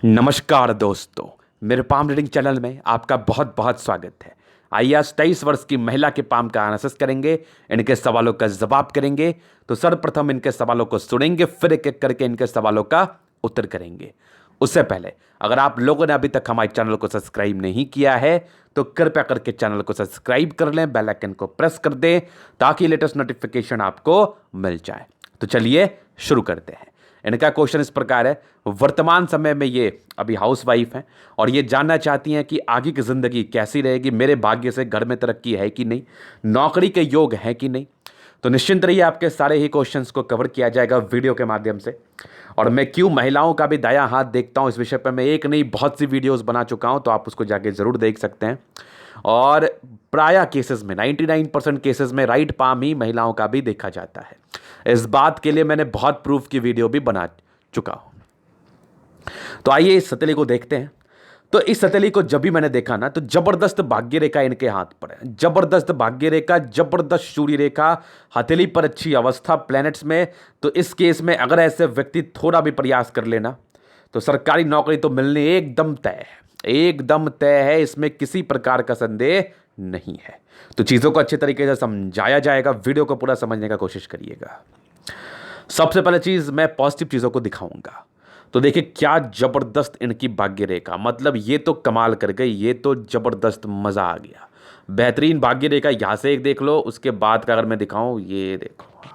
नमस्कार दोस्तों, मेरे पाम रीडिंग चैनल में आपका बहुत बहुत स्वागत है। आइए आज 23 वर्ष की महिला के पाम का एनालिसिस करेंगे, इनके सवालों का जवाब करेंगे। तो सर्वप्रथम इनके सवालों को सुनेंगे, फिर एक एक करके इनके सवालों का उत्तर करेंगे। उससे पहले अगर आप लोगों ने अभी तक हमारे चैनल को सब्सक्राइब नहीं किया है तो कृपया करके चैनल को सब्सक्राइब कर लें, बेल आइकन को प्रेस कर दें ताकि लेटेस्ट नोटिफिकेशन आपको मिल जाए। तो चलिए शुरू करते हैं। इनका क्वेश्चन इस प्रकार है, वर्तमान समय में ये अभी हाउसवाइफ हैं और ये जानना चाहती हैं कि आगे की ज़िंदगी कैसी रहेगी, मेरे भाग्य से घर में तरक्की है कि नहीं, नौकरी के योग हैं कि नहीं। तो निश्चिंत रहिए, आपके सारे ही क्वेश्चंस को कवर किया जाएगा वीडियो के माध्यम से। और मैं क्यों महिलाओं का भी दायां हाथ देखता हूं, इस विषय पर मैं एक नहीं बहुत सी वीडियोस बना चुका हूं, तो आप उसको जाके ज़रूर देख सकते हैं। और प्राय केसेस में 99% केसेस में राइट पाम ही महिलाओं का भी देखा जाता है। इस बात के लिए मैंने बहुत प्रूफ की वीडियो भी बना चुका हूं। तो आइए इस सतली को देखते हैं। तो इस सतली को जब भी मैंने देखा ना, तो जबरदस्त भाग्य रेखा इनके हाथ पर है, जबरदस्त भाग्य रेखा, जबरदस्त सूर्य रेखा, हथेली पर अच्छी अवस्था प्लैनेट्स में। तो इस केस में अगर ऐसे व्यक्ति थोड़ा भी प्रयास कर लेना तो सरकारी नौकरी तो मिलनी एकदम तय है, एकदम तय है, इसमें किसी प्रकार का संदेह नहीं है। तो चीज़ों को अच्छे तरीके से समझाया जाएगा, वीडियो को पूरा समझने का कोशिश करिएगा। सबसे पहले चीज़ मैं पॉजिटिव चीज़ों को दिखाऊंगा। तो देखिए क्या जबरदस्त इनकी भाग्य रेखा, मतलब ये तो कमाल कर गई, ये तो जबरदस्त मज़ा आ गया। बेहतरीन भाग्य रेखा, यहाँ से एक देख लो, उसके बाद का अगर मैं दिखाऊं, ये देखो,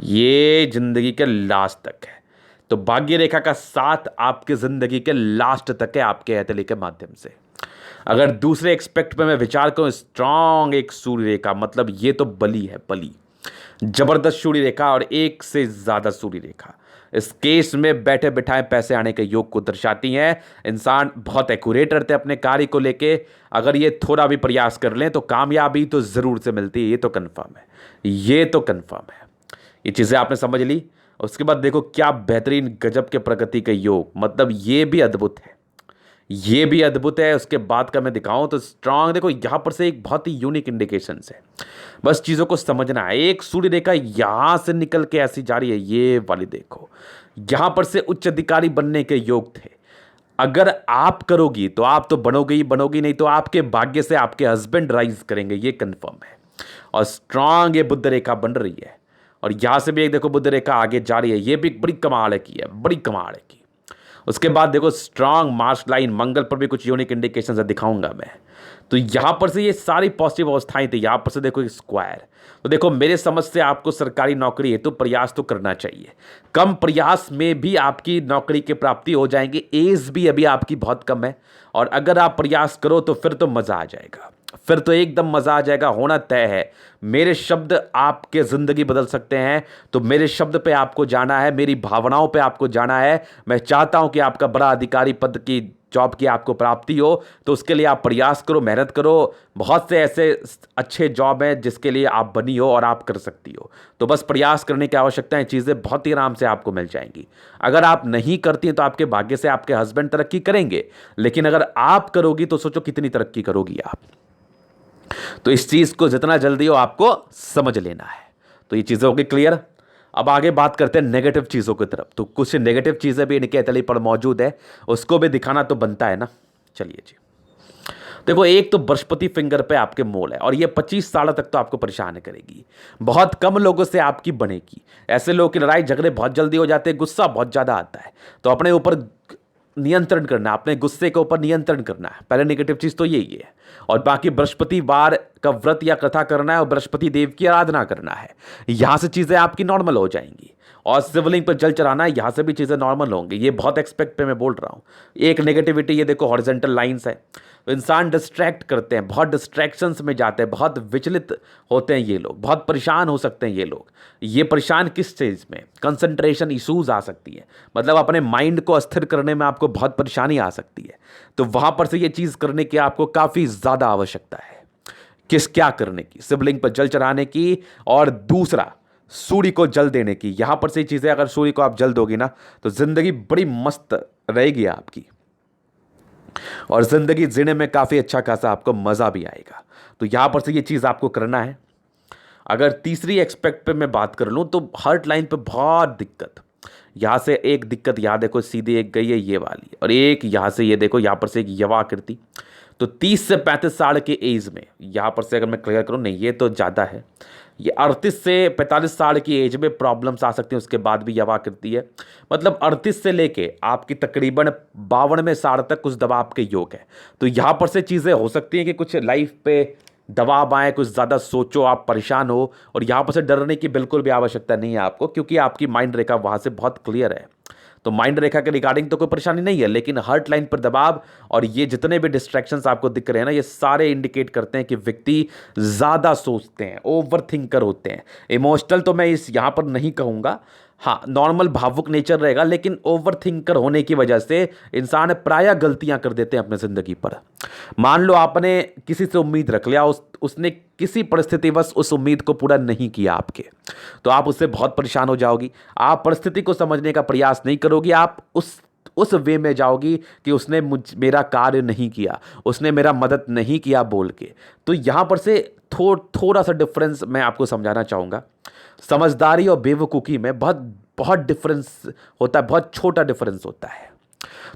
ये जिंदगी के लास्ट तक है। तो भाग्य रेखा का साथ आपके जिंदगी के लास्ट तक है आपके हथेली के माध्यम से। अगर दूसरे एक्सपेक्ट पे मैं विचार करूं, स्ट्रांग एक सूर्य रेखा, मतलब ये तो बली है, बली, जबरदस्त सूर्य रेखा और एक से ज्यादा सूर्य रेखा इस केस में बैठे बिठाए पैसे आने के योग को दर्शाती हैं। इंसान बहुत एक्यूरेट रहते हैं अपने कार्य को लेके, अगर ये थोड़ा भी प्रयास कर लें तो कामयाबी तो जरूर से मिलती है, ये तो कंफर्म है, ये तो कंफर्म है। ये चीज़ें आपने समझ ली। उसके बाद देखो क्या बेहतरीन गजब के प्रगति के योग, मतलब ये भी अद्भुत है, ये भी अद्भुत है। उसके बाद का मैं दिखाऊं तो स्ट्रांग, देखो यहां पर से एक बहुत ही यूनिक इंडिकेशन है, बस चीज़ों को समझना है। एक सूर्य रेखा यहां से निकल के ऐसी जा रही है, ये वाली देखो, यहां पर से उच्च अधिकारी बनने के योग थे। अगर आप करोगी तो आप तो बनोगे ही बनोगी, नहीं तो आपके भाग्य से आपके हस्बैंड राइज करेंगे, ये कंफर्म है। और स्ट्रांग ये बुद्ध रेखा बन रही है और यहां से भी एक देखो बुद्ध रेखा आगे जा रही है, ये भी बड़ी कमाल है की है, बड़ी कमाल है की। उसके बाद देखो स्ट्रांग मार्श लाइन, मंगल पर भी कुछ यूनिक इंडिकेशंस दिखाऊंगा मैं। तो यहां पर से ये सारी पॉजिटिव अवस्थाएं थी, यहां पर से देखो स्क्वायर। तो देखो मेरे समझ से आपको सरकारी नौकरी है तो प्रयास तो करना चाहिए, कम प्रयास में भी आपकी नौकरी की प्राप्ति हो जाएंगी। एज भी अभी आपकी बहुत कम है और अगर आप प्रयास करो तो फिर तो मजा आ जाएगा, फिर तो एकदम मजा आ जाएगा, होना तय है। मेरे शब्द आपके जिंदगी बदल सकते हैं, तो मेरे शब्द पे आपको जाना है, मेरी भावनाओं पे आपको जाना है। मैं चाहता हूं कि आपका बड़ा अधिकारी पद की जॉब की आपको प्राप्ति हो, तो उसके लिए आप प्रयास करो, मेहनत करो। बहुत से ऐसे अच्छे जॉब हैं जिसके लिए आप बनी हो और आप कर सकती हो, तो बस प्रयास करने की आवश्यकता है, चीज़ें बहुत ही आराम से आपको मिल जाएंगी। अगर आप नहीं करती हैं तो आपके भाग्य से आपके हस्बैंड तरक्की करेंगे, लेकिन अगर आप करोगी तो सोचो कितनी तरक्की करोगी आप। तो इस चीज को जितना जल्दी हो आपको समझ लेना है। तो ये चीजें होगी क्लियर। अब आगे बात करते हैं नेगेटिव चीजों की तरफ। तो कुछ नेगेटिव चीजें भी इनके हथेली पर मौजूद है, उसको भी दिखाना तो बनता है ना। चलिए जी, देखो एक तो बृहस्पति फिंगर पे आपके मोल है और ये 25 साल तक तो आपको परेशान करेगी। बहुत कम लोगों से आपकी बनेगी, ऐसे लोगों की लड़ाई झगड़े बहुत जल्दी हो जाते हैं, गुस्सा बहुत ज्यादा आता है। तो अपने ऊपर नियंत्रण करना, अपने गुस्से के ऊपर नियंत्रण करना है, पहले नेगेटिव चीज तो यही है। और बाकी बृहस्पतिवार का व्रत या कथा करना है और बृहस्पति देव की आराधना करना है, यहां से चीजें आपकी नॉर्मल हो जाएंगी। और शिवलिंग पर जल चढ़ाना है, यहां से भी चीजें नॉर्मल होंगी। ये बहुत एक्सपेक्ट पे मैं बोल रहा हूं। एक नेगेटिविटी ये देखो हॉरिजॉन्टल लाइंस है, तो इंसान डिस्ट्रैक्ट करते हैं, बहुत डिस्ट्रैक्शंस में जाते हैं, बहुत विचलित होते हैं ये लोग, बहुत परेशान हो सकते हैं ये लोग। ये परेशान किस चीज़ में, कंसंट्रेशन इशूज आ सकती है, मतलब अपने माइंड को अस्थिर करने में आपको बहुत परेशानी आ सकती है। तो वहां पर से ये चीज़ करने की आपको काफ़ी ज़्यादा आवश्यकता है। किस क्या करने की, शिवलिंग पर जल चढ़ाने की, और दूसरा सूर्य को जल देने की। यहां पर से चीज़ें अगर सूर्य को आप जल दोगे ना तो जिंदगी बड़ी मस्त रहेगी आपकी, और जिंदगी जीने में काफी अच्छा खासा आपको मजा भी आएगा। तो यहां पर से ये चीज आपको करना है। अगर तीसरी एक्सपेक्ट पे मैं बात कर लूं तो हार्ट लाइन पे बहुत दिक्कत, यहाँ से एक दिक्कत यहाँ देखो सीधी एक गई है ये वाली, और एक यहाँ से ये देखो यहाँ पर से एक यवा आकृति। तो 30 से 35 साल के एज में यहाँ पर से अगर मैं क्लियर करूँ, नहीं ये तो ज़्यादा है, ये 38 से 45 साल की एज में प्रॉब्लम्स आ सकती हैं, उसके बाद भी यवा आकृति है। मतलब 38 से लेके आपकी तकरीबन 52वें साल तक कुछ दबाव के योग है। तो यहाँ पर से चीज़ें हो सकती हैं कि कुछ लाइफ पे दबाव आए, कुछ ज़्यादा सोचो, आप परेशान हो, और यहाँ पर से डरने की बिल्कुल भी आवश्यकता नहीं है आपको, क्योंकि आपकी माइंड रेखा वहाँ से बहुत क्लियर है। तो माइंड रेखा के रिगार्डिंग तो कोई परेशानी नहीं है, लेकिन हार्ट लाइन पर दबाव और ये जितने भी डिस्ट्रैक्शंस आपको दिख रहे हैं ना, ये सारे इंडिकेट करते हैं कि व्यक्ति ज़्यादा सोचते हैं, ओवर थिंकर होते हैं। इमोशनल तो मैं इस यहाँ पर नहीं कहूँगा, हाँ नॉर्मल भावुक नेचर रहेगा, लेकिन ओवर थिंकर होने की वजह से इंसान प्रायः गलतियां कर देते हैं अपने ज़िंदगी पर। मान लो आपने किसी से उम्मीद रख लिया, उसने किसी परिस्थितिवश उस उम्मीद को पूरा नहीं किया आपके, तो आप उससे बहुत परेशान हो जाओगी। आप परिस्थिति को समझने का प्रयास नहीं करोगी, आप उस वे में जाओगी कि उसने मेरा कार्य नहीं किया, उसने मेरा मदद नहीं किया बोल के। तो यहाँ पर से थोड़ा सा डिफरेंस मैं आपको समझाना चाहूँगा। समझदारी और बेवकूफ़ी में बहुत बहुत डिफरेंस होता है, बहुत छोटा डिफरेंस होता है।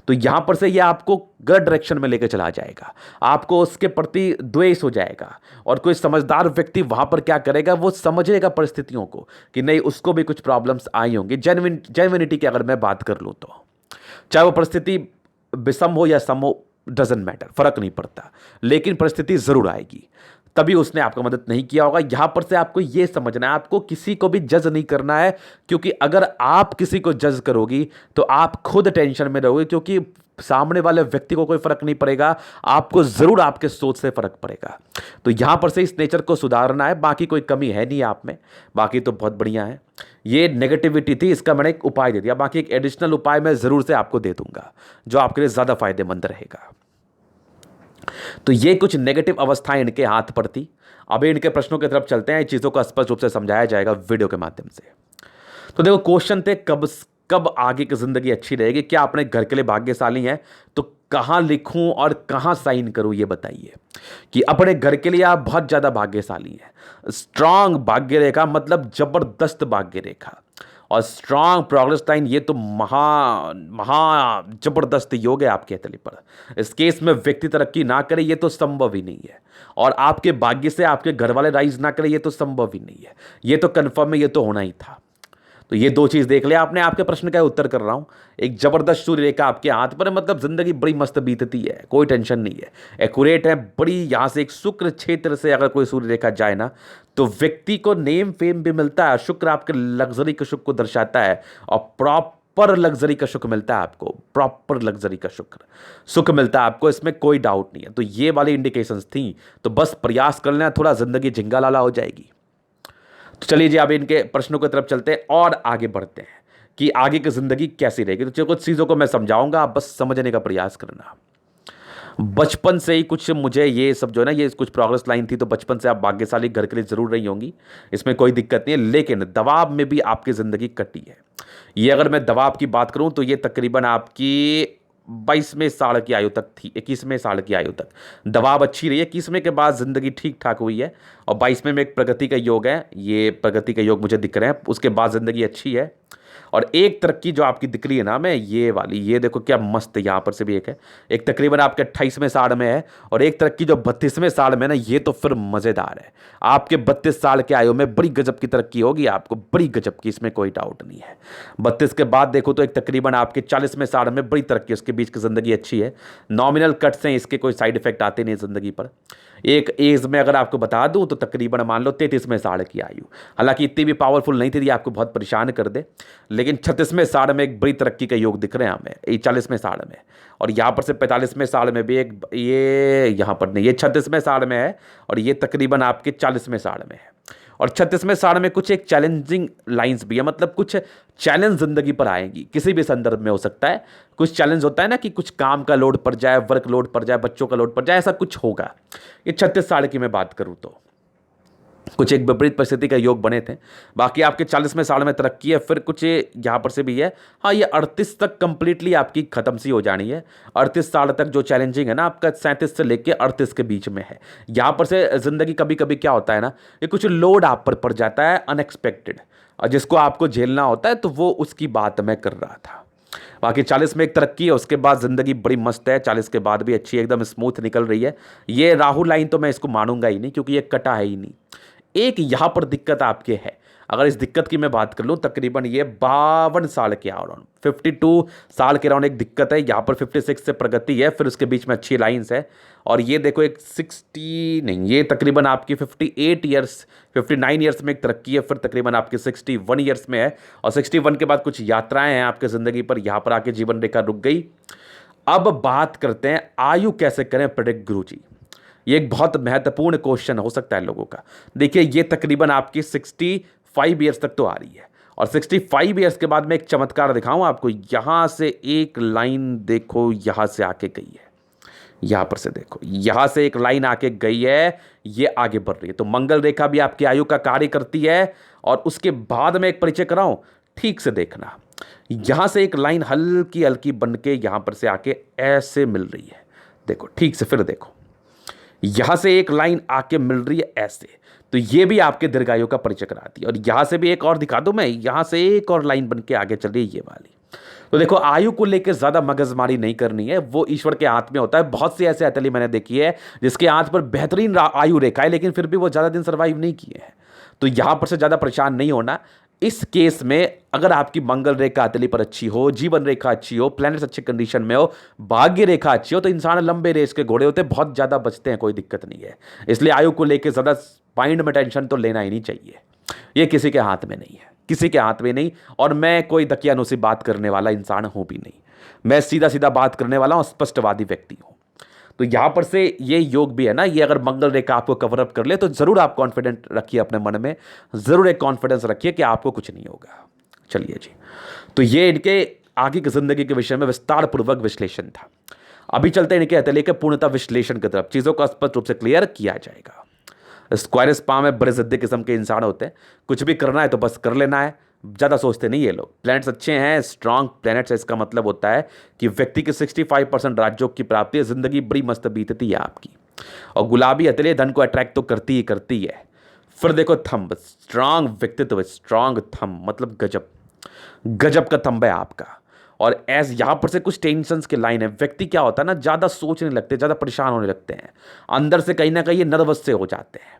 तो यहाँ पर से ये आपको गलत डायरेक्शन में लेकर चला जाएगा, आपको उसके प्रति द्वेष हो जाएगा। और कोई समझदार व्यक्ति वहाँ पर क्या करेगा, वो समझेगा परिस्थितियों को कि नहीं उसको भी कुछ प्रॉब्लम्स आई होंगी। जेन्युइनिटी की अगर मैं बात कर लूँ तो चाहे वो परिस्थिति विषम हो या सम हो, डजेंट मैटर, फर्क नहीं पड़ता, लेकिन परिस्थिति ज़रूर आएगी। तभी उसने आपका मदद नहीं किया होगा। यहां पर से आपको यह समझना है, आपको किसी को भी जज नहीं करना है, क्योंकि अगर आप किसी को जज करोगी तो आप खुद टेंशन में रहोगे, क्योंकि सामने वाले व्यक्ति को कोई फर्क नहीं पड़ेगा, आपको जरूर आपके सोच से फर्क पड़ेगा। तो यहां पर से इस नेचर को सुधारना है, बाकी कोई कमी है नहीं आप में, बाकी तो बहुत बढ़िया है। ये नेगेटिविटी थी, इसका मैंने एक उपाय दे दिया, बाकी एक एडिशनल उपाय मैं जरूर से आपको दे दूंगा जो आपके लिए ज्यादा फायदेमंद रहेगा। तो ये कुछ नेगेटिव अवस्थाएं इनके हाथ पर थी। अभी इनके प्रश्नों की तरफ चलते हैं, चीज़ों को स्पष्ट रूप से समझाया जाएगा वीडियो के माध्यम से। तो देखो क्वेश्चन थे, कब आगे की जिंदगी अच्छी रहेगी, क्या अपने घर के लिए भाग्यशाली हैं, तो कहाँ लिखूं और कहाँ साइन करूं ये बताइए। कि अपने घर के लिए आप बहुत ज़्यादा भाग्यशाली हैं। स्ट्रांग भाग्य रेखा मतलब जबरदस्त भाग्य रेखा, और स्ट्रांग प्रोग्रेस लाइन, ये तो महा जबरदस्त योग है आपके हथेली पर। इस केस में व्यक्ति तरक्की ना करे ये तो संभव ही नहीं है, और आपके भाग्य से आपके घर वाले राइज ना करे ये तो संभव ही नहीं है, ये तो कन्फर्म है, ये तो होना ही था। तो ये दो चीज़ देख लिया आपने। आपके प्रश्न का उत्तर कर रहा हूं। एक जबरदस्त सूर्य रेखा आपके हाथ पर है, मतलब जिंदगी बड़ी मस्त बीतती है, कोई टेंशन नहीं है, एक्यूरेट है बड़ी। यहां से एक शुक्र क्षेत्र से अगर कोई सूर्य रेखा जाए ना, तो व्यक्ति को नेम फेम भी मिलता है। शुक्र आपके लग्जरी के सुख को दर्शाता है, और प्रॉपर लग्जरी का सुख मिलता है आपको, प्रॉपर लग्जरी का सुख मिलता है आपको, इसमें कोई डाउट नहीं है। तो ये वाली इंडिकेशंस थी, तो बस प्रयास कर लेना, थोड़ा जिंदगी झिंगा लाला हो जाएगी। तो चलिए जी, अब इनके प्रश्नों की तरफ चलते हैं और आगे बढ़ते हैं कि आगे की जिंदगी कैसी रहेगी। तो कुछ चीज़ों को मैं समझाऊंगा, आप बस समझने का प्रयास करना। बचपन से ही कुछ मुझे ये सब जो है ना, ये कुछ प्रोग्रेस लाइन थी, तो बचपन से आप भाग्यशाली घर के लिए जरूर रही होंगी, इसमें कोई दिक्कत नहीं है। लेकिन दबाव में भी आपकी ज़िंदगी कटी है। ये अगर मैं दबाव की बात करूं तो ये तकरीबन आपकी 22वें साल की आयु तक थी, 21वें साल की आयु तक दबाव अच्छी रही है। 21वें के बाद ज़िंदगी ठीक ठाक हुई है, और 22वें में एक प्रगति का योग है, ये प्रगति का योग मुझे दिख रहे हैं, उसके बाद ज़िंदगी अच्छी है। और एक तरक्की जो आपकी दिख रही है ना, मैं ये वाली, ये देखो क्या मस्त है, यहाँ पर से भी एक है, एक तकरीबन आपके 28वें साल में है, और एक तरक्की जो 32वें साल में ना, ये तो फिर मज़ेदार है। आपके 32 साल के आयु में बड़ी गजब की तरक्की होगी आपको, बड़ी गजब की, इसमें कोई डाउट नहीं है। 32 के बाद देखो तो एक तकरीबन आपके 40वें साल में बड़ी तरक्की, उसके बीच की ज़िंदगी अच्छी है। नॉमिनल कट्स हैं, इसके कोई साइड इफेक्ट आते नहीं ज़िंदगी पर। एक एज में अगर आपको बता दूं तो तकरीबन मान लो 33वें साल की आयु, हालांकि इतनी भी पावरफुल नहीं थी ये आपको बहुत परेशान कर दे, लेकिन 36वें साल में एक बड़ी तरक्की का योग दिख रहे हैं हमें, 40वें साल में। और यहाँ पर से 45वें साल में भी एक, ये यहाँ पर नहीं, ये 36वें साल में है, और ये तकरीबन आपके 40वें साल में है। और 36वें साल में कुछ एक चैलेंजिंग लाइंस भी है, मतलब कुछ चैलेंज जिंदगी पर आएंगी, किसी भी संदर्भ में हो सकता है। कुछ चैलेंज होता है ना कि कुछ काम का लोड पड़ जाए, वर्क लोड पड़ जाए, बच्चों का लोड पड़ जाए, ऐसा कुछ होगा। ये 36 साल की मैं बात करूँ तो कुछ एक विपरीत परिस्थिति का योग बने थे। बाकी आपके 40वें साल में तरक्की है, फिर कुछ यहाँ पर से भी है। हाँ, ये 38 तक कंप्लीटली आपकी खत्म सी हो जानी है। 38 साल तक जो चैलेंजिंग है ना आपका 37 से लेके 38 के बीच में है। यहाँ पर से ज़िंदगी कभी कभी क्या होता है ना, ये कुछ लोड आप पर पड़ जाता है अनएक्सपेक्टेड, और जिसको आपको झेलना होता है, तो वो उसकी बात मैं कर रहा था। बाकी 40 में एक तरक्की है, उसके बाद ज़िंदगी बड़ी मस्त है, 40 के बाद भी अच्छी एकदम स्मूथ निकल रही है। ये राहु लाइन तो मैं इसको मानूंगा ही नहीं, क्योंकि ये कटा है ही नहीं। एक यहाँ पर दिक्कत आपके है, अगर इस दिक्कत की मैं बात कर लूँ, तकरीबन ये 52 साल के अराउंड 52 साल के अराउंड एक दिक्कत है। यहाँ पर 56 से प्रगति है, फिर उसके बीच में अच्छी लाइंस है। और ये देखो एक 60 नहीं, ये तकरीबन आपकी 58 ईयर्स 59 ईयर्स में एक तरक्की है, फिर तकरीबन आपकी 61 ईयर्स में है। और 61 के बाद कुछ यात्राएं हैं आपके ज़िंदगी पर, यहाँ पर आके जीवन रेखा रुक गई। अब बात करते हैं आयु कैसे करें प्रेडिक्ट गुरु जी। ये एक बहुत महत्वपूर्ण क्वेश्चन हो सकता है लोगों का। देखिए, ये तकरीबन आपकी 65 ईयर्स तक तो आ रही है, और 65 ईयर्स के बाद मैं एक चमत्कार दिखाऊं आपको। यहां से एक लाइन देखो, यहां से आके गई है, यहां पर से देखो, यहां से एक लाइन आके गई है, ये आगे बढ़ रही है। तो मंगल रेखा भी आपकी आयु का कार्य करती है। और उसके बाद में एक परिचय कराऊं, ठीक से देखना, यहां से एक लाइन हल्की हल्की बन के यहां पर से आके ऐसे मिल रही है। देखो ठीक से, फिर देखो, यहां से एक लाइन आके मिल रही है ऐसे, तो ये भी आपके दीर्घायु का परिचय कराती है। और यहां से भी एक और दिखा दूं मैं, यहां से एक और लाइन बन के आगे चल रही है ये वाली। तो देखो, आयु को लेकर ज्यादा मगजमारी नहीं करनी है, वो ईश्वर के हाथ में होता है। बहुत से ऐसे अतली मैंने देखी है जिसके हाथ पर बेहतरीन आयु रेखा है, लेकिन फिर भी वो ज्यादा दिन सर्वाइव नहीं किए हैं। तो यहां पर से ज्यादा परेशान नहीं होना। इस केस में अगर आपकी मंगल रेखा अतली पर अच्छी हो, जीवन रेखा अच्छी हो, प्लैनेट्स अच्छे कंडीशन में हो, भाग्य रेखा अच्छी हो, तो इंसान लंबे रेस के घोड़े होते हैं, बहुत ज़्यादा बचते हैं, कोई दिक्कत नहीं है। इसलिए आयु को लेकर ज़्यादा माइंड में टेंशन तो लेना ही नहीं चाहिए। ये किसी के हाथ में नहीं है, किसी के हाथ में नहीं। और मैं कोई दकियानुसी बात करने वाला इंसान हूँ भी नहीं, मैं सीधा सीधा बात करने वाला हूँ, स्पष्टवादी व्यक्ति हूँ। तो यहां पर से ये योग भी है ना, ये अगर मंगल रेखा आपको कवर अप कर ले, तो जरूर आप कॉन्फिडेंट रखिए अपने मन में, जरूर एक कॉन्फिडेंस रखिए कि आपको कुछ नहीं होगा। चलिए जी, तो ये इनके आगे की जिंदगी के विषय में विस्तार पूर्वक विश्लेषण था। अभी चलते हैं इनके हथेली के पूर्णतः विश्लेषण की तरफ, चीजों को स्पष्ट रूप से क्लियर किया जाएगा। स्क्वायर स्पा में बड़े जिद्दी किस्म के इंसान होते हैं, कुछ भी करना है तो बस कर लेना है, ज़्यादा सोचते नहीं ये लोग। प्लैनेट्स अच्छे हैं, स्ट्रांग प्लैनेट्स है, इसका मतलब होता है कि व्यक्ति के 65% राजयोग की प्राप्ति है, जिंदगी बड़ी मस्त बीतती है आपकी। और गुलाबी हथेली धन को अट्रैक्ट तो करती ही करती है। फिर देखो थंब, स्ट्रांग व्यक्तित्व, स्ट्रांग थंब मतलब गजब, गजब का थंब है आपका। और एज यहां पर से कुछ टेंशन्स के लाइन है। व्यक्ति क्या होता है ना, ज़्यादा सोचने लगते हैं, ज़्यादा परेशान होने लगते हैं, अंदर से कहीं ना कहीं नर्वस से हो जाते हैं।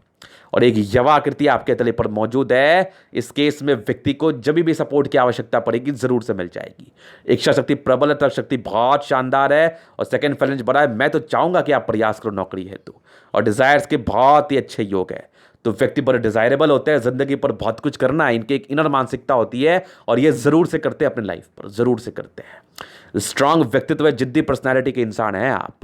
और एक यवा आकृति आपके तले पर मौजूद है। इस केस में व्यक्ति को जब भी सपोर्ट की आवश्यकता पड़ेगी जरूर से मिल जाएगी। इच्छा शक्ति प्रबल है, तर्क शक्ति बहुत शानदार है, और सेकंड फैलेंज बड़ा है। मैं तो चाहूंगा कि आप प्रयास करो नौकरी हेतु, और डिजायर्स के बहुत ही अच्छे योग है। तो व्यक्ति बड़े डिजायरेबल होते हैं, जिंदगी पर बहुत कुछ करना है, इनकी एक इनर मानसिकता होती है, और ये जरूर से करते हैं अपने लाइफ पर, जरूर से करते हैं। स्ट्रांग व्यक्तित्व है, जिद्दी पर्सनैलिटी के इंसान हैं आप।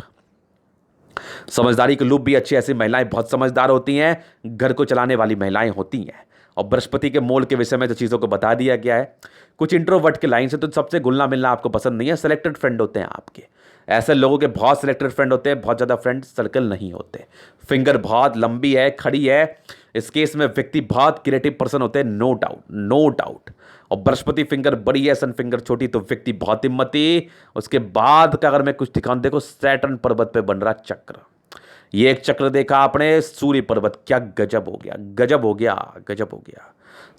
समझदारी के लूप भी अच्छी, ऐसी महिलाएं बहुत समझदार होती हैं, घर को चलाने वाली महिलाएं होती हैं। और बृहस्पति के मोल के विषय में तो चीज़ों को बता दिया गया है। कुछ इंट्रोवर्ट के लाइन से तो सबसे घुलना मिलना आपको पसंद नहीं है, सेलेक्टेड फ्रेंड होते हैं आपके। ऐसे लोगों के बहुत सिलेक्टेड फ्रेंड होते हैं, बहुत ज़्यादा फ्रेंड सर्कल नहीं होते। फिंगर बहुत लंबी है, खड़ी है। इस केस में व्यक्ति बहुत क्रिएटिव पर्सन होते हैं, नो डाउट, नो डाउट। और बृहस्पति फिंगर बड़ी है, सन फिंगर छोटी, तो व्यक्ति बहुत हिम्मती। उसके बाद का अगर मैं कुछ दिखाऊं, देखो सैटर्न पर्वत पे बन रहा चक्र। ये एक चक्र देखा आपने, सूर्य पर्वत, क्या गजब हो गया, गजब हो गया, गजब हो गया।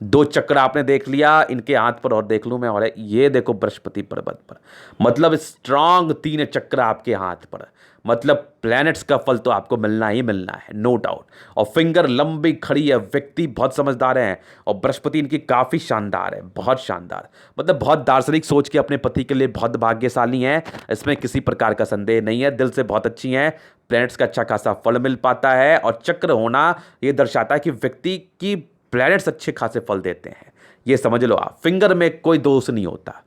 दो चक्र आपने देख लिया इनके हाथ पर, और देख लूं मैं, और ये देखो बृहस्पति पर्वत पर, मतलब स्ट्रांग 3 चक्र आपके हाथ पर, मतलब प्लैनेट्स का फल तो आपको मिलना ही मिलना है, नो डाउट। और फिंगर लंबी खड़ी है, व्यक्ति बहुत समझदार हैं, और बृहस्पति इनकी काफ़ी शानदार है, बहुत शानदार, मतलब बहुत दार्शनिक सोच के अपने पति के लिए बहुत भाग्यशाली हैं, इसमें किसी प्रकार का संदेह नहीं है। दिल से बहुत अच्छी हैं, प्लैनेट्स का अच्छा खासा फल मिल पाता है, और चक्र होना ये दर्शाता है कि व्यक्ति की प्लैनेट्स अच्छे खासे फल देते हैं, ये समझ लो आप। फिंगर में कोई दोष नहीं होता।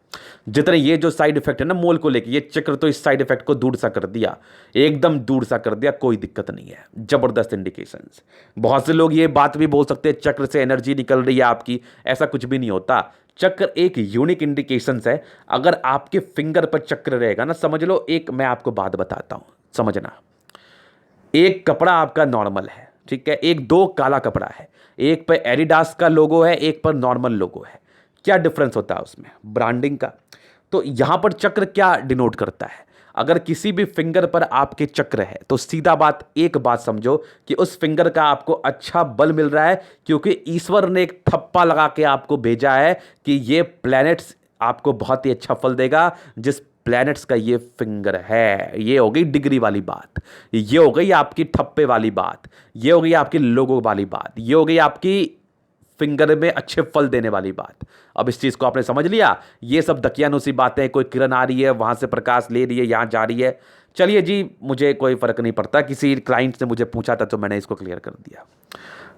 जितने ये जो साइड इफेक्ट है ना मोल को लेके, ये चक्र तो इस साइड इफेक्ट को दूर सा कर दिया, एकदम दूर सा कर दिया, कोई दिक्कत नहीं है, जबरदस्त इंडिकेशंस। बहुत से लोग ये बात भी बोल सकते हैं चक्र से एनर्जी निकल रही है आपकी, ऐसा कुछ भी नहीं होता। चक्र एक यूनिक इंडिकेशंस है। अगर आपके फिंगर पर चक्र रहेगा ना, समझ लो, एक मैं आपको बात बताता हूं, समझना। एक कपड़ा आपका नॉर्मल है, ठीक है, एक दो काला कपड़ा है, एक पर एडिडास का लोगो है, एक पर नॉर्मल लोगो है। क्या डिफरेंस होता है उसमें? ब्रांडिंग का। तो यहां पर चक्र क्या डिनोट करता है? अगर किसी भी फिंगर पर आपके चक्र है तो सीधा बात, एक बात समझो कि उस फिंगर का आपको अच्छा बल मिल रहा है, क्योंकि ईश्वर ने एक थप्पा लगा के आपको भेजा है कि ये प्लैनेट्स आपको बहुत ही अच्छा फल देगा। जिस प्लैनेट्स का ये फिंगर है, ये हो गई डिग्री वाली बात, ये हो गई आपकी ठप्पे वाली बात, ये हो गई आपकी लोगो वाली बात, ये हो गई आपकी फिंगर में अच्छे फल देने वाली बात। अब इस चीज को आपने समझ लिया। ये सब दकियानुसी बातें, कोई किरण आ रही है वहां से प्रकाश ले रही है, यहां जा रही है, चलिए जी मुझे कोई फर्क नहीं पड़ता, किसी क्लाइंट ने मुझे पूछा था तो मैंने इसको क्लियर कर दिया।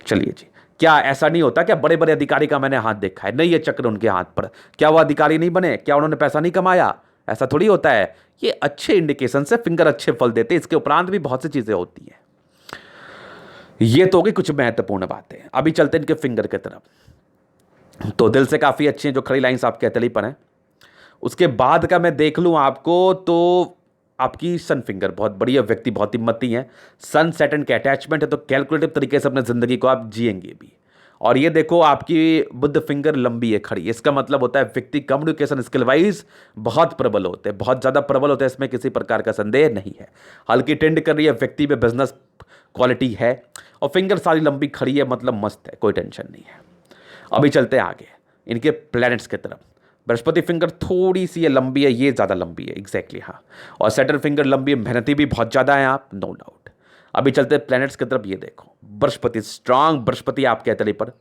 चलिए जी, क्या ऐसा नहीं होता? क्या बड़े बड़े अधिकारी का मैंने हाथ देखा है, नहीं है चक्र उनके हाथ पर, क्या वो अधिकारी नहीं बने? क्या उन्होंने पैसा नहीं कमाया? ऐसा थोड़ी होता है। ये अच्छे इंडिकेशन से फिंगर अच्छे फल देते, इसके उपरांत भी बहुत सी चीजें होती हैं। ये तो होगी कुछ महत्वपूर्ण बातें। अभी चलते हैं इनके फिंगर की तरफ। तो दिल से काफी अच्छी हैं जो खड़ी लाइंस आपके हथेली पर हैं। उसके बाद का मैं देख लूं आपको तो आपकी सन फिंगर बहुत बढ़िया, व्यक्ति बहुत हिम्मती है, सन सैटर्न के अटैचमेंट है, तो कैलकुलेटिव तरीके से अपनी जिंदगी को आप जिएंगे भी। और ये देखो आपकी बुद्ध फिंगर लंबी है खड़ी, इसका मतलब होता है व्यक्ति कम्युनिकेशन स्किल वाइज बहुत प्रबल होते हैं, बहुत ज्यादा प्रबल होते हैं, इसमें किसी प्रकार का संदेह नहीं है। हल्की टेंड कर रही है, व्यक्ति में बिजनेस क्वालिटी है, और फिंगर सारी लंबी खड़ी है, मतलब मस्त है, कोई टेंशन नहीं है। अभी चलते हैं आगे इनके प्लैनेट्स की तरफ। बृहस्पति फिंगर थोड़ी सी ये लंबी है, ये ज़्यादा लंबी है, एग्जैक्टली हाँ। और सैटर्न फिंगर लंबी है, मेहनती भी बहुत ज़्यादा है आप, नो डाउट। अभी चलते हैं प्लैनेट्स की तरफ। ये देखो बृहस्पति, स्ट्रांग बृहस्पति आपके हथेली पर,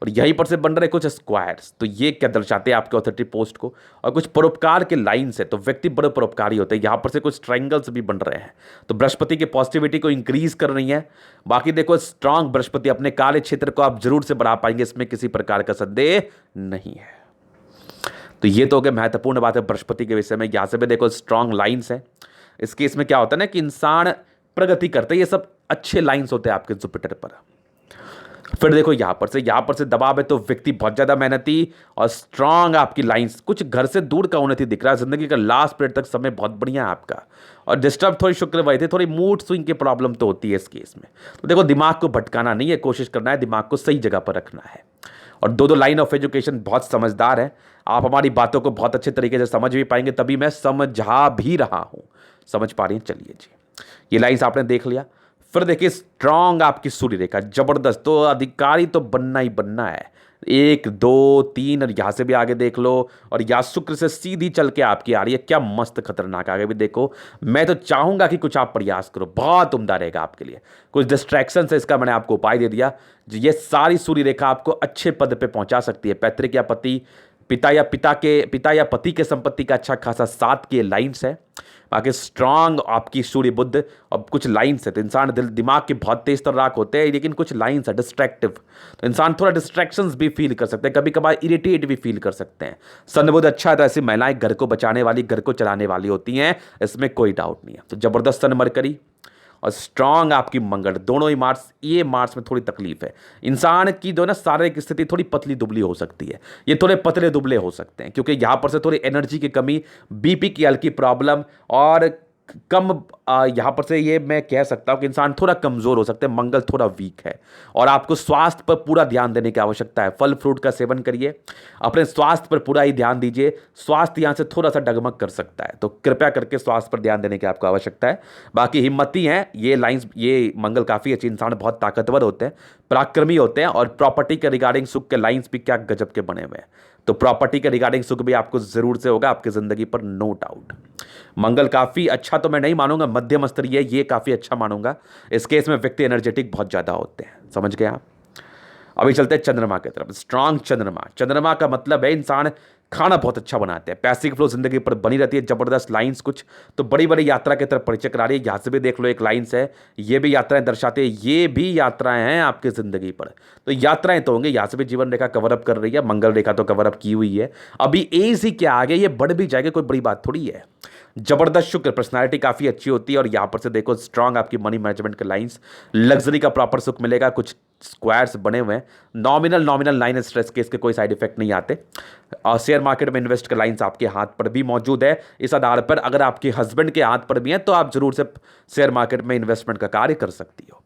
और यहीं पर से बन रहे कुछ स्क्वायर्स। तो ये क्या दर्शाते हैं आपके ऑथोरिटी पोस्ट को? और कुछ परोपकार के लाइन्स है, तो व्यक्ति बड़े परोपकारी होते हैं। यहाँ पर से कुछ ट्रायंगल्स भी बन रहे हैं, तो बृहस्पति की पॉजिटिविटी को इंक्रीज कर रही है। बाकी देखो स्ट्रांग बृहस्पति, अपने कार्य क्षेत्र को आप जरूर से बढ़ा पाएंगे, इसमें किसी प्रकार का संदेह नहीं है। तो ये तो हो गया महत्वपूर्ण बात है बृहस्पति के विषय में। यहाँ से भी देखो स्ट्रांग लाइन्स है। इस केस में क्या होता है ना कि इंसान प्रगति करते हैं, ये सब अच्छे लाइन्स होते हैं आपके जुपिटर पर। फिर देखो यहाँ पर से दबाव है, तो व्यक्ति बहुत ज्यादा मेहनती और स्ट्रांग आपकी लाइंस। कुछ घर से दूर का उन्नति दिख रहा है, जिंदगी का लास्ट पीरियड तक समय बहुत बढ़िया है आपका। और डिस्टर्ब थोड़ी शुक्र वही थे, थोड़ी मूड स्विंग की प्रॉब्लम तो होती है इस केस में। तो देखो दिमाग को भटकाना नहीं है, कोशिश करना है दिमाग को सही जगह पर रखना है। और दो लाइन ऑफ एजुकेशन बहुत समझदार है, आप हमारी बातों को बहुत अच्छे तरीके से समझ भी पाएंगे, तभी मैं समझा भी रहा हूं। समझ पा रही हैं? चलिए जी, ये लाइन्स आपने देख लिया। फिर देखिए स्ट्रांग आपकी सूर्य रेखा, जबरदस्त। तो अधिकारी तो बनना ही बनना है, 1 2 3, और यहां से भी आगे देख लो, और यहाँ शुक्र से सीधी चल के आपकी आ रही है, क्या मस्त खतरनाक। आगे भी देखो, मैं तो चाहूंगा कि कुछ आप प्रयास करो, बहुत उम्दा रहेगा आपके लिए। कुछ डिस्ट्रैक्शन है, इसका मैंने आपको उपाय दे दिया। ये सारी सूर्य रेखा आपको अच्छे पद पे पहुंचा सकती है। पैतृक या पिता या पति के संपत्ति का अच्छा खासा साथ की लाइन्स है। बाकी स्ट्रांग आपकी सूर्य बुद्ध, और कुछ लाइन्स है। तो इंसान दिमाग के बहुत तेज तर्राक होते हैं, लेकिन कुछ लाइन्स है डिस्ट्रैक्टिव, तो इंसान थोड़ा डिस्ट्रैक्शंस भी फील कर सकते हैं, कभी कभार इरिटेट भी फील कर सकते हैं। सन बुध अच्छा है, तो ऐसी महिलाएं घर को बचाने वाली, घर को चलाने वाली होती हैं, इसमें कोई डाउट नहीं है। तो जबरदस्त सन मरकरी और स्ट्रांग आपकी मंगल, दोनों ही मार्स। ये मार्स में थोड़ी तकलीफ है, इंसान की जो ना शारीरिक स्थिति थोड़ी पतली दुबली हो सकती है, ये थोड़े पतले दुबले हो सकते हैं, क्योंकि यहाँ पर से थोड़ी एनर्जी की कमी, बीपी की हल्की प्रॉब्लम, और कम यहाँ पर से ये मैं कह सकता हूँ कि इंसान थोड़ा कमज़ोर हो सकते हैं, मंगल थोड़ा वीक है। और आपको स्वास्थ्य पर पूरा ध्यान देने की आवश्यकता है। फल फ्रूट का सेवन करिए, अपने स्वास्थ्य पर पूरा ही ध्यान दीजिए। स्वास्थ्य यहाँ से थोड़ा सा डगमग कर सकता है, तो कृपया करके स्वास्थ्य पर ध्यान देने की आपको आवश्यकता है। बाकी हिम्मती हैं ये लाइन्स, ये मंगल काफ़ी अच्छे, इंसान बहुत ताकतवर होते हैं, पराक्रमी होते हैं, और प्रॉपर्टी के रिगार्डिंग सुख के लाइन्स भी क्या गजब के बने हुए हैं। तो प्रॉपर्टी के रिगार्डिंग सुख भी आपको जरूर से होगा आपकी जिंदगी पर, नो डाउट। मंगल काफी अच्छा तो मैं नहीं मानूंगा, मध्यम स्तरीय, ये काफी अच्छा मानूंगा। इस केस में व्यक्ति एनर्जेटिक बहुत ज्यादा होते हैं, समझ गए आप। अभी चलते हैं चंद्रमा की तरफ। स्ट्रांग चंद्रमा का मतलब है इंसान खाना बहुत अच्छा बनाते हैं, पैसे की फ्लो जिंदगी पर बनी रहती है। जबरदस्त लाइंस कुछ तो बड़ी बड़ी यात्रा की तरफ परिचय करा रही है। यहाँ से भी देख लो एक लाइन्स है, ये भी यात्राएं दर्शाते हैं, ये भी यात्राएं हैं आपकी जिंदगी पर। तो यात्राएं तो होंगे। यहाँ से भी जीवन रेखा कवर अप कर रही है, मंगल रेखा तो कवर अप की हुई है। अभी एज ही क्या आगे, ये बढ़ भी जाएगा, कोई बड़ी बात थोड़ी है। जबरदस्त शुक्र, पर्सनालिटी काफी अच्छी होती है। और यहां पर से देखो स्ट्रांग आपकी मनी मैनेजमेंट के लाइंस, लग्जरी का प्रॉपर सुख मिलेगा। कुछ स्क्वायर्स बने हुए हैं, नॉमिनल लाइन स्ट्रेस केस के कोई साइड इफेक्ट नहीं आते। और शेयर मार्केट में इन्वेस्ट के लाइंस आपके हाथ पर भी मौजूद है। इस आधार पर अगर आपके हस्बैंड के हाथ पर भी है तो आप जरूर से शेयर मार्केट में इन्वेस्टमेंट का कार्य कर सकती हो।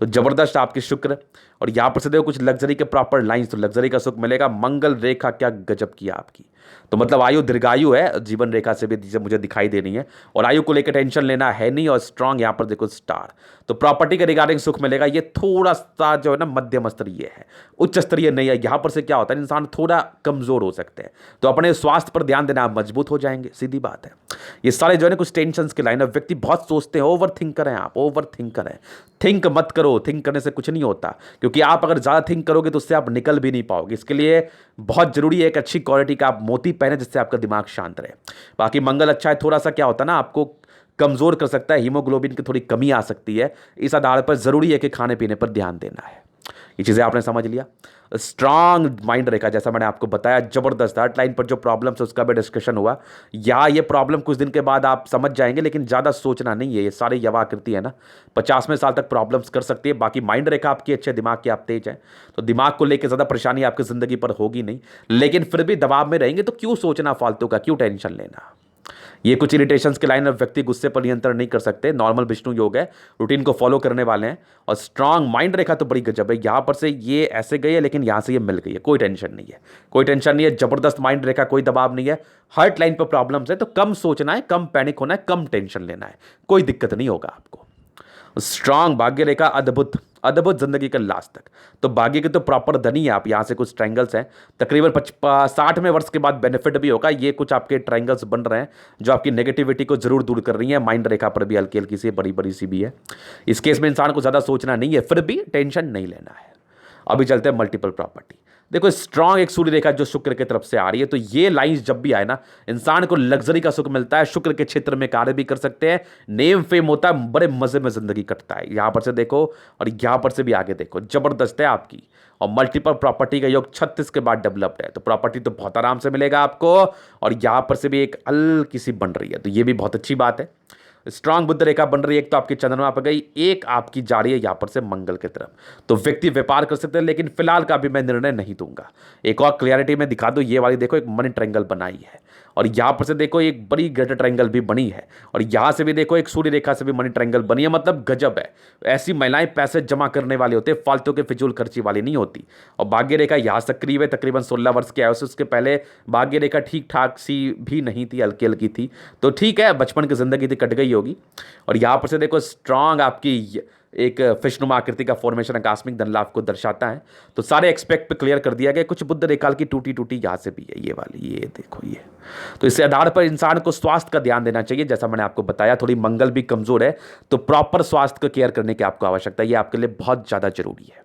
तो जबरदस्त आपके शुक्र। और यहाँ पर से देखो कुछ लग्जरी के प्रॉपर लाइंस, तो लग्जरी का सुख मिलेगा। मंगल रेखा क्या गजब किया आपकी, तो मतलब आयु दीर्घायु है, जीवन रेखा से भी मुझे दिखाई दे रही है। और आयु को लेकर टेंशन लेना है नहीं। और स्ट्रांग यहाँ पर देखो स्टार, तो प्रॉपर्टी के रिगार्डिंग सुख मिलेगा। ये थोड़ा सा जो है ना मध्यम स्तरीय है, उच्च स्तरीय नहीं है। यहाँ पर से क्या होता है, इंसान थोड़ा कमजोर हो सकते हैं, तो अपने स्वास्थ्य पर ध्यान देना, आप मजबूत हो जाएंगे, सीधी बात है। ये सारे जो है ना कुछ टेंशन के लाइन, व्यक्ति बहुत सोचते हैं, ओवर थिंकर हैं आप, ओवर थिंकर हैं। थिंक मत करो, थिंक करने से कुछ नहीं होता, क्योंकि आप अगर ज़्यादा थिंक करोगे तो उससे आप निकल भी नहीं पाओगे। इसके लिए बहुत जरूरी है एक अच्छी क्वालिटी का आप मोती पहने, जिससे आपका दिमाग शांत रहे। बाकी मंगल अच्छा है, थोड़ा सा क्या होता है ना, आपको कमजोर कर सकता है, हीमोग्लोबिन की थोड़ी कमी आ सकती है। इस आधार पर जरूरी है कि खाने पीने पर ध्यान देना है। ये चीज़ें आपने समझ लिया। स्ट्रांग माइंड रेखा, जैसा मैंने आपको बताया, जबरदस्त। हार्ट लाइन पर जो प्रॉब्लम्स है उसका भी डिस्कशन हुआ। या ये प्रॉब्लम कुछ दिन के बाद आप समझ जाएंगे, लेकिन ज़्यादा सोचना नहीं है। ये सारी यवा आकृति है ना, 50वें साल तक प्रॉब्लम्स कर सकती है। बाकी माइंड रेखा आपकी अच्छे, दिमाग की आप तेज हैं, तो दिमाग को लेकर ज़्यादा परेशानी आपकी ज़िंदगी पर होगी नहीं। लेकिन फिर भी दबाव में रहेंगे तो क्यों सोचना फालतू का, क्यों टेंशन लेना। ये कुछ इरिटेशंस के लाइन में व्यक्ति गुस्से पर नियंत्रण नहीं कर सकते। नॉर्मल विष्णु योग है, रूटीन को फॉलो करने वाले हैं। और स्ट्रांग माइंड रेखा तो बड़ी गजब है। यहाँ पर से ये ऐसे गई है, लेकिन यहाँ से ये मिल गई है, कोई टेंशन नहीं है, कोई टेंशन नहीं है। जबरदस्त माइंड रेखा, कोई दबाव नहीं है। हार्ट लाइन पर प्रॉब्लम्स है तो कम सोचना है, कम पैनिक होना है, कम टेंशन लेना है, कोई दिक्कत नहीं होगा आपको। स्ट्रांग भाग्य रेखा, अद्भुत अद्भुत जिंदगी का लास्ट तक। तो भाग्य के तो प्रॉपर धनी है आप। यहाँ से कुछ ट्रायंगल्स हैं, तकरीबन 60वें वर्ष के बाद बेनिफिट भी होगा। ये कुछ आपके ट्रायंगल्स बन रहे हैं जो आपकी नेगेटिविटी को जरूर दूर कर रही है। माइंड रेखा पर भी हल्की हल्की सी, बड़ी बड़ी सी भी है। इस केस में इंसान को ज़्यादा सोचना नहीं है, फिर भी टेंशन नहीं लेना है। अभी चलते हैं मल्टीपल प्रॉपर्टी। देखो स्ट्रांग एक सूर्य रेखा जो शुक्र की तरफ से आ रही है, तो ये लाइंस जब भी आए ना, इंसान को लग्जरी का सुख मिलता है। शुक्र के क्षेत्र में कार्य भी कर सकते हैं, नेम फेम होता है, बड़े मजे में जिंदगी कटता है। यहां पर से देखो और यहां पर से भी आगे देखो, जबरदस्त है आपकी। और मल्टीपल प्रॉपर्टी का योग 36 के बाद डेवलप्ड है, तो प्रॉपर्टी तो बहुत आराम से मिलेगा आपको। और यहां पर से भी एक हल्की सी बन रही है, तो ये भी बहुत अच्छी बात है। स्ट्रांग बुद्ध रेखा बन रही है, एक तो आपकी चंद्रमा पर गई, एक आपकी जा रही है यहां पर से मंगल की तरफ। तो व्यक्ति व्यापार कर सकते हैं, लेकिन फिलहाल का भी मैं निर्णय नहीं दूंगा। एक और क्लियरिटी में दिखा दो, ये वाली देखो एक मनी ट्रायंगल बनाई है, और यहां पर से देखो एक बड़ी ग्रेटर ट्रायंगल भी बनी है, और यहां से भी देखो एक सूर्य रेखा से भी मनी ट्रायंगल बनी है। मतलब गजब है। ऐसी महिलाएं पैसे जमा करने वाली होते हैं, फालतू के फिजूल खर्ची वाली नहीं होती। और भाग्य रेखा यहां सक्रिय है, तकरीबन 16 वर्ष के आयु से। उसके पहले भाग्य रेखा ठीक ठाक सी भी नहीं थी, हल्की हल्की थी। तो ठीक है, बचपन की जिंदगी थी, कट गई होगी। और यहां पर से देखो स्ट्रांग आपकी एक फिशनुमा आकृति का फॉर्मेशन आकस्मिक धन लाभ को दर्शाता है। तो सारे एक्सपेक्ट पे क्लियर कर दिया गया। कुछ बुद्ध रेखा की टूटी टूटी यहां से भी है, ये वाली, ये देखो ये। तो इस आधार पर इंसान को स्वास्थ्य का ध्यान देना चाहिए। जैसा मैंने आपको बताया, थोड़ी मंगल भी कमजोर है, तो प्रॉपर स्वास्थ्य का केयर करने की आपको आवश्यकता है। ये आपके लिए बहुत ज्यादा जरूरी है।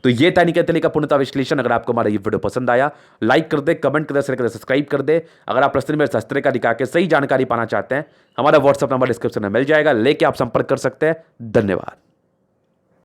तो ये था निकेतली का पूर्णता विश्लेषण। अगर आपको हमारा ये वीडियो पसंद आया, लाइक कर दे, कमेंट कर दे, शेयर कर दे, सब्सक्राइब कर दे। अगर आप प्रश्न में शास्त्र का दिखा के सही जानकारी पाना चाहते हैं, हमारा व्हाट्सएप नंबर डिस्क्रिप्शन में मिल जाएगा, लेके आप संपर्क कर सकते हैं। धन्यवाद।